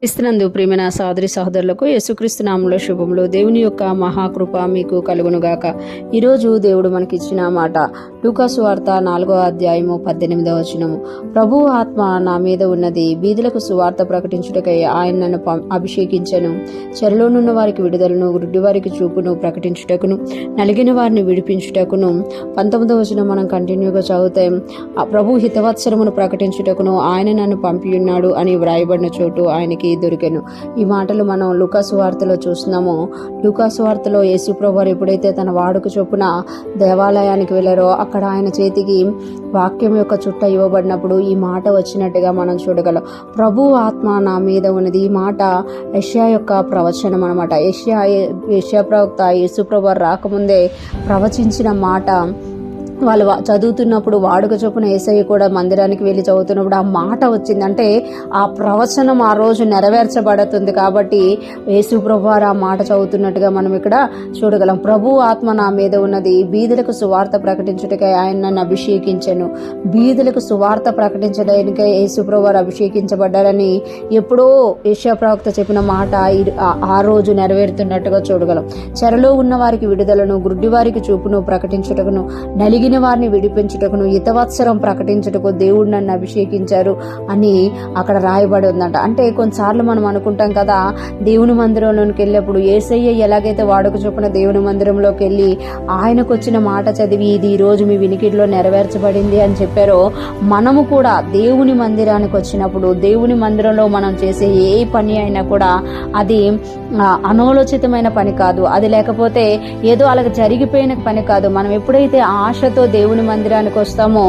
క్రీస్తునందు ప్రియమైన సహోదరి సహోదరులకు యేసుక్రీస్తు నామములో శుభములు. దేవుని యొక్క మహాకృప మీకు కలుగునుగాక. ఈరోజు దేవుడు మనకిచ్చిన మాట లూకాసు వార్త 4వ అధ్యాయము 18వ వచనము. ప్రభువు ఆత్మ నా మీద ఉన్నది, బీదులకు సువార్త ప్రకటించుటకై ఆయన నన్ను అభిషేకించెను. చెరలోనున్న వారికి విడుదలను, గుడ్డి వారికి చూపును ప్రకటించుటకును, నలిగిన వారిని విడిపించుటకును. 19వ వచనం మనం కంటిన్యూగా చదివితే, ప్రభు హితవత్సరమును ప్రకటించుటకును ఆయన నన్ను పంపియున్నాడు అని వ్రాయబడిన చోటు ఆయనకి దొరికెను. ఈ మాటలు మనం లూకాసు వార్తలో చూస్తున్నాము. లూకాసు వార్తలో యేసు ప్రభువారు ఎప్పుడైతే తన వాడుక చొప్పున దేవాలయానికి వెళ్ళారో అక్కడ ఆయన చేతికి వాక్యం యొక్క చుట్ట ఇవ్వబడినప్పుడు ఈ మాట వచ్చినట్టుగా మనం చూడగలం. ప్రభు ఆత్మ నా మీద ఉన్నది. ఈ మాట యెషయా యొక్క ప్రవచనం అనమాట. యెషయా ప్రవక్త యేసు ప్రభువారు రాకముందే ప్రవచించిన మాట. వాళ్ళు చదువుతున్నప్పుడు వాడుక చొప్పున యేసయ్య కూడా మందిరానికి వెళ్ళి చదువుతున్నప్పుడు ఆ మాట వచ్చింది. అంటే ఆ ప్రవచనం ఆ రోజు నెరవేర్చబడుతుంది. కాబట్టి యేసు ప్రభువారు ఆ మాట చదువుతున్నట్టుగా మనం ఇక్కడ చూడగలం. ప్రభు ఆత్మ నా మీద ఉన్నది, బీదలకు సువార్త ప్రకటించుటకై ఆయన నన్ను అభిషేకించెను. బీదలకు సువార్త ప్రకటించడానికై యేసు ప్రభువారు అభిషేకించబడ్డారని ఎప్పుడో యెషయా ప్రవక్త చెప్పిన మాట ఆ రోజు నెరవేరుతున్నట్టుగా చూడగలం. చెరలో ఉన్న వారికి విడుదలను, గుడ్డి వారికి చూపును ప్రకటించుటకును, నలిగిన వారిని విడిపించుటకును, హితవత్సరం ప్రకటించుటకు దేవుడు నన్ను అభిషేకించారు అని అక్కడ రాయబడి ఉందంట. అంటే కొన్నిసార్లు మనం అనుకుంటాం కదా, దేవుని మందిరంలోకి వెళ్ళినప్పుడు యేసయ్య ఎలాగైతే వాడుక చొప్పున దేవుని మందిరంలోకి వెళ్ళి ఆయనకు వచ్చిన మాట చదివి ఇది ఈ రోజు మీ వినికిడిలో నెరవేర్చబడింది అని చెప్పారో, మనము కూడా దేవుని మందిరానికి వచ్చినప్పుడు దేవుని మందిరంలో మనం చేసే ఏ పని అయినా కూడా అది అనాలోచితమైన పని కాదు. అది లేకపోతే ఏదో అలాగ జరిగిపోయిన పని కాదు. మనం ఎప్పుడైతే ఆశతో దేవుని మందిరానికి వస్తామో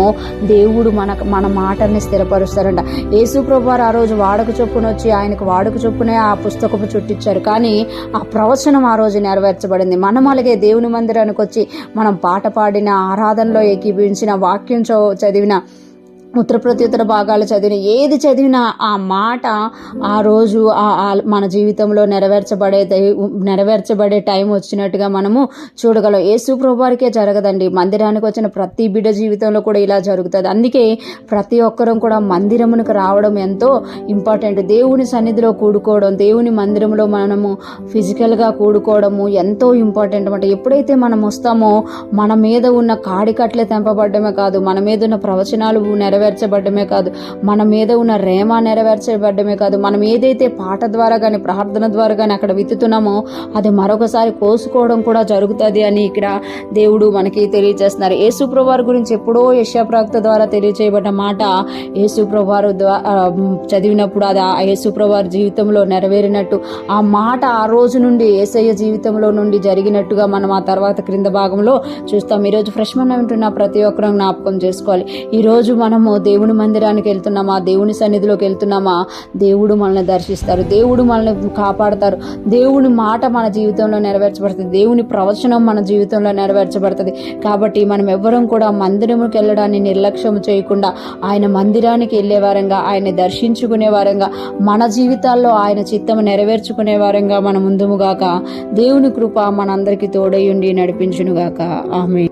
దేవుడు మన మాటల్ని స్థిరపరుస్తారంట. యేసు ప్రభువారు ఆ రోజు వాడుక చొప్పున వచ్చి ఆయనకు వాడుక చొప్పునే ఆ పుస్తకపు చుట్టించారు. కానీ ఆ ప్రవచనం ఆ రోజు నెరవేర్చబడింది. మనం అలాగే దేవుని మందిరానికి వచ్చి మనం పాట పాడిన, ఆరాధనలో ఏకీభవించిన, వాక్యం చదివిన, ఉత్తర ప్రత్యుత్తర భాగాలు చదివిన, ఏది చదివినా ఆ మాట ఆ రోజు మన జీవితంలో నెరవేర్చబడే టైం వచ్చినట్టుగా మనము చూడగలం. యేసు ప్రభువారికే జరగదండి, మందిరానికి వచ్చిన ప్రతి బిడ్డ జీవితంలో కూడా ఇలా జరుగుతుంది. అందుకే ప్రతి ఒక్కరం కూడా మందిరమునికి రావడం ఎంతో ఇంపార్టెంట్. దేవుని సన్నిధిలో కూడుకోవడం, దేవుని మందిరంలో మనము ఫిజికల్గా కూడుకోవడము ఎంతో ఇంపార్టెంట్ అన్నమాట. ఎప్పుడైతే మనం వస్తామో మన మీద ఉన్న కాడికట్లే తెంపబడ్డమే కాదు, మన మీద ఉన్న ప్రవచనాలు నెరవేర్చబడ్డమే కాదు, మన మీద ఉన్న రేమ నెరవేర్చబడ్డమే కాదు, మనం ఏదైతే పాట ద్వారా కానీ ప్రార్థన ద్వారా కానీ అక్కడ విత్తుతున్నామో అది మరొకసారి కోసుకోవడం కూడా జరుగుతుంది అని ఇక్కడ దేవుడు మనకి తెలియజేస్తున్నారు. యేసు ప్రభువారి గురించి ఎప్పుడో యెషయా ప్రవక్త ద్వారా తెలియజేయబడ్డ మాట యేసు ప్రభువారు చదివినప్పుడు అది ఆ యేసు ప్రభువారి జీవితంలో నెరవేరినట్టు ఆ మాట ఆ రోజు నుండి యేసయ్య జీవితంలో నుండి జరిగినట్టుగా మనం ఆ తర్వాత క్రింద భాగంలో చూస్తాం. ఈరోజు ఫ్రెష్ మన వింటున్న ప్రతి ఒక్కరూ జ్ఞాపకం చేసుకోవాలి. ఈరోజు మనము దేవుని మందిరానికి వెళ్తున్నామా, దేవుని సన్నిధిలోకి వెళ్తున్నామా, దేవుడు మనల్ని దర్శిస్తారు, దేవుడు మనల్ని కాపాడతారు, దేవుని మాట మన జీవితంలో నెరవేర్చబడుతుంది, దేవుని ప్రవచనం మన జీవితంలో నెరవేర్చబడుతుంది. కాబట్టి మనం ఎవ్వరం కూడా మందిరంకి వెళ్ళడాన్ని నిర్లక్ష్యం చేయకుండా ఆయన మందిరానికి వెళ్ళే వారంగా, ఆయన దర్శించుకునే వారంగా, మన జీవితాల్లో ఆయన చిత్తము నెరవేర్చుకునే వారంగా మనం ముందుముగాక. దేవుని కృప మనందరికీ తోడై ఉండి నడిపించునుగాక. ఆమేన్.